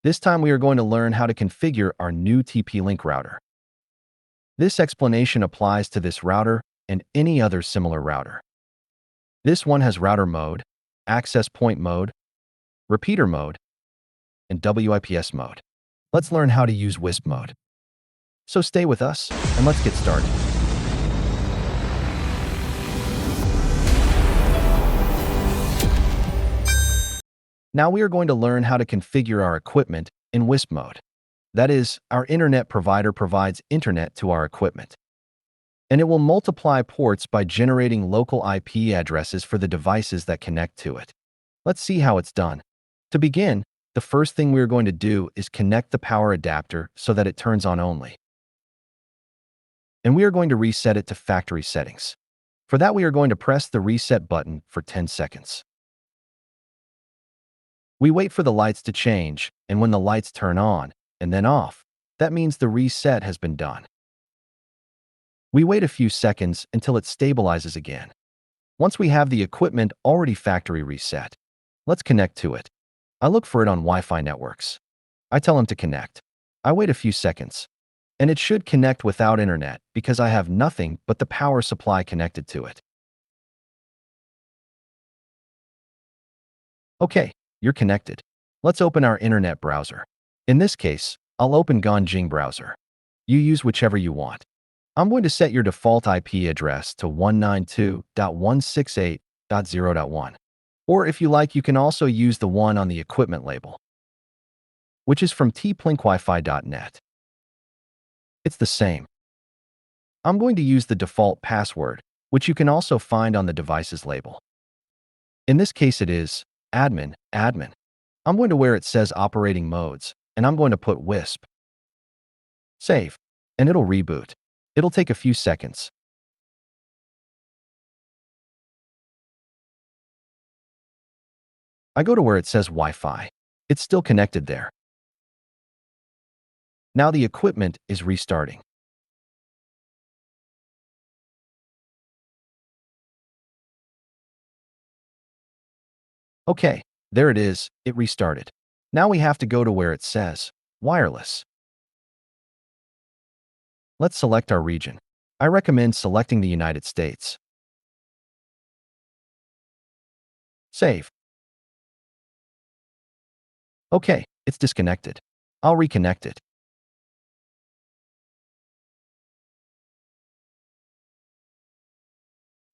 This time we are going to learn how to configure our new TP-Link router. This explanation applies to this router and any other similar router. This one has router mode, access point mode, repeater mode, and WIPS mode. Let's learn how to use WISP mode. So stay with us, and let's get started. Now we are going to learn how to configure our equipment in WISP mode. That is, our internet provider provides internet to our equipment. And it will multiply ports by generating local IP addresses for the devices that connect to it. Let's see how it's done. To begin, the first thing we are going to do is connect the power adapter so that it turns on only. And we are going to reset it to factory settings. For that, we are going to press the reset button for 10 seconds. We wait for the lights to change, and when the lights turn on and then off, that means the reset has been done. We wait a few seconds until it stabilizes again. Once we have the equipment already factory reset, let's connect to it. I look for it on Wi-Fi networks. I tell them to connect. I wait a few seconds, and it should connect without internet because I have nothing but the power supply connected to it. Okay, you're connected. Let's open our internet browser. In this case, I'll open Ganjing browser. You use whichever you want. I'm going to set your default IP address to 192.168.0.1. Or if you like, you can also use the one on the equipment label, which is from tplinkwifi.net. It's the same. I'm going to use the default password, which you can also find on the device's label. In this case, it is admin. I'm going to where it says operating modes, and I'm going to put WISP. Save, and it'll reboot. It'll take a few seconds. I go to where it says Wi-Fi. It's still connected there. Now the equipment is restarting. Okay, there it is, it restarted. Now we have to go to where it says wireless. Let's select our region. I recommend selecting the United States. Save. Okay, it's disconnected. I'll reconnect it.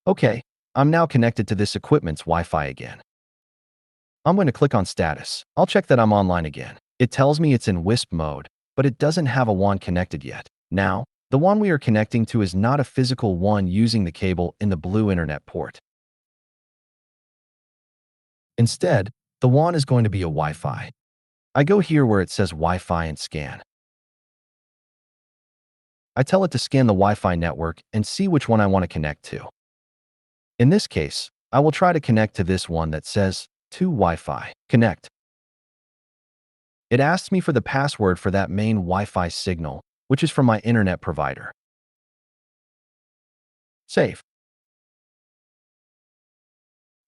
Okay, I'm now connected to this equipment's Wi-Fi again. I'm going to click on status. I'll check that I'm online again. It tells me it's in WISP mode, but it doesn't have a WAN connected yet. Now, the WAN we are connecting to is not a physical one using the cable in the blue internet port. Instead, the WAN is going to be a Wi-Fi. I go here where it says Wi-Fi and scan. I tell it to scan the Wi-Fi network and see which one I want to connect to. In this case, I will try to connect to this one that says to Wi-Fi. Connect. It asks me for the password for that main Wi-Fi signal, which is from my internet provider. Save.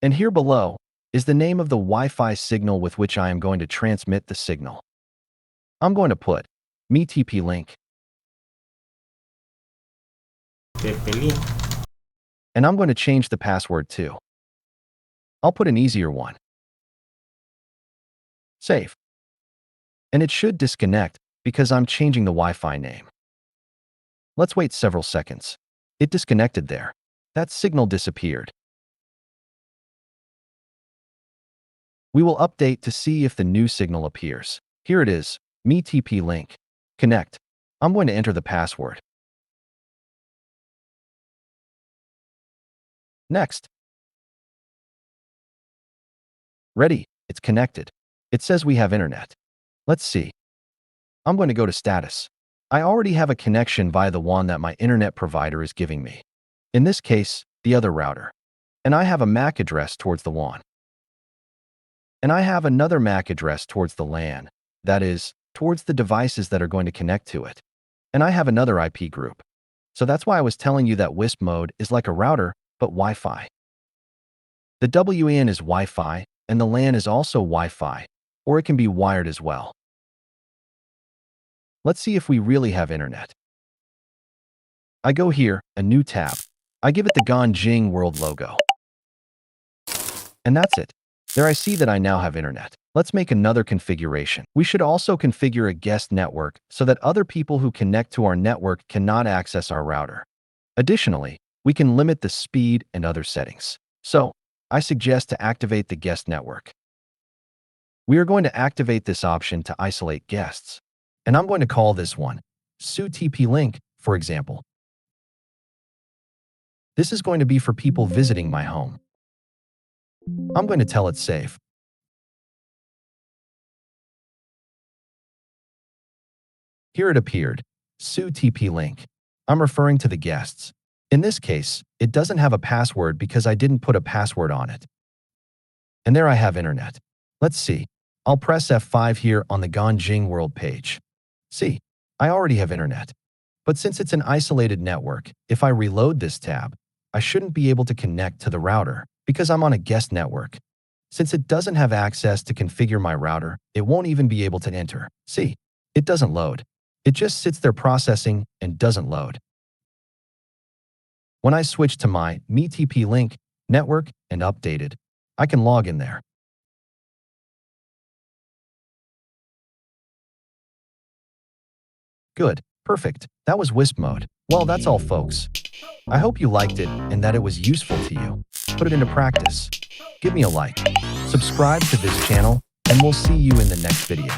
And here below is the name of the Wi-Fi signal with which I am going to transmit the signal. I'm going to put me TP-Link. And I'm going to change the password too. I'll put an easier one. Save. And it should disconnect because I'm changing the Wi-Fi name. Let's wait several seconds. It disconnected there. That signal disappeared. We will update to see if the new signal appears. Here it is, me TP-Link. Connect. I'm going to enter the password. Next. Ready, it's connected. It says we have internet. Let's see. I'm going to go to status. I already have a connection via the one that my internet provider is giving me. In this case, the other router. And I have a MAC address towards the WAN. And I have another MAC address towards the LAN, that is, towards the devices that are going to connect to it. And I have another IP group. So that's why I was telling you that WISP mode is like a router, but Wi-Fi. The WAN is Wi-Fi, and the LAN is also Wi-Fi, or it can be wired as well. Let's see if we really have internet. I go here, a new tab. I give it the Ganjing World logo. And that's it. There I see that I now have internet. Let's make another configuration. We should also configure a guest network so that other people who connect to our network cannot access our router. Additionally, we can limit the speed and other settings. So, I suggest to activate the guest network. We are going to activate this option to isolate guests. And I'm going to call this one SUTP link, for example. This is going to be for people visiting my home. I'm going to tell it safe. Here it appeared, SUTP link. I'm referring to the guests. In this case, it doesn't have a password because I didn't put a password on it. And there I have internet. Let's see. I'll press F5 here on the Ganjing World page. See, I already have internet. But since it's an isolated network, if I reload this tab, I shouldn't be able to connect to the router because I'm on a guest network. Since it doesn't have access to configure my router, it won't even be able to enter. See, it doesn't load. It just sits there processing and doesn't load. When I switch to my MeTP link, network, and updated, I can log in there. Good, perfect. That was WISP mode. Well, that's all, folks. I hope you liked it and that it was useful to you. Put it into practice. Give me a like, subscribe to this channel, and we'll see you in the next video.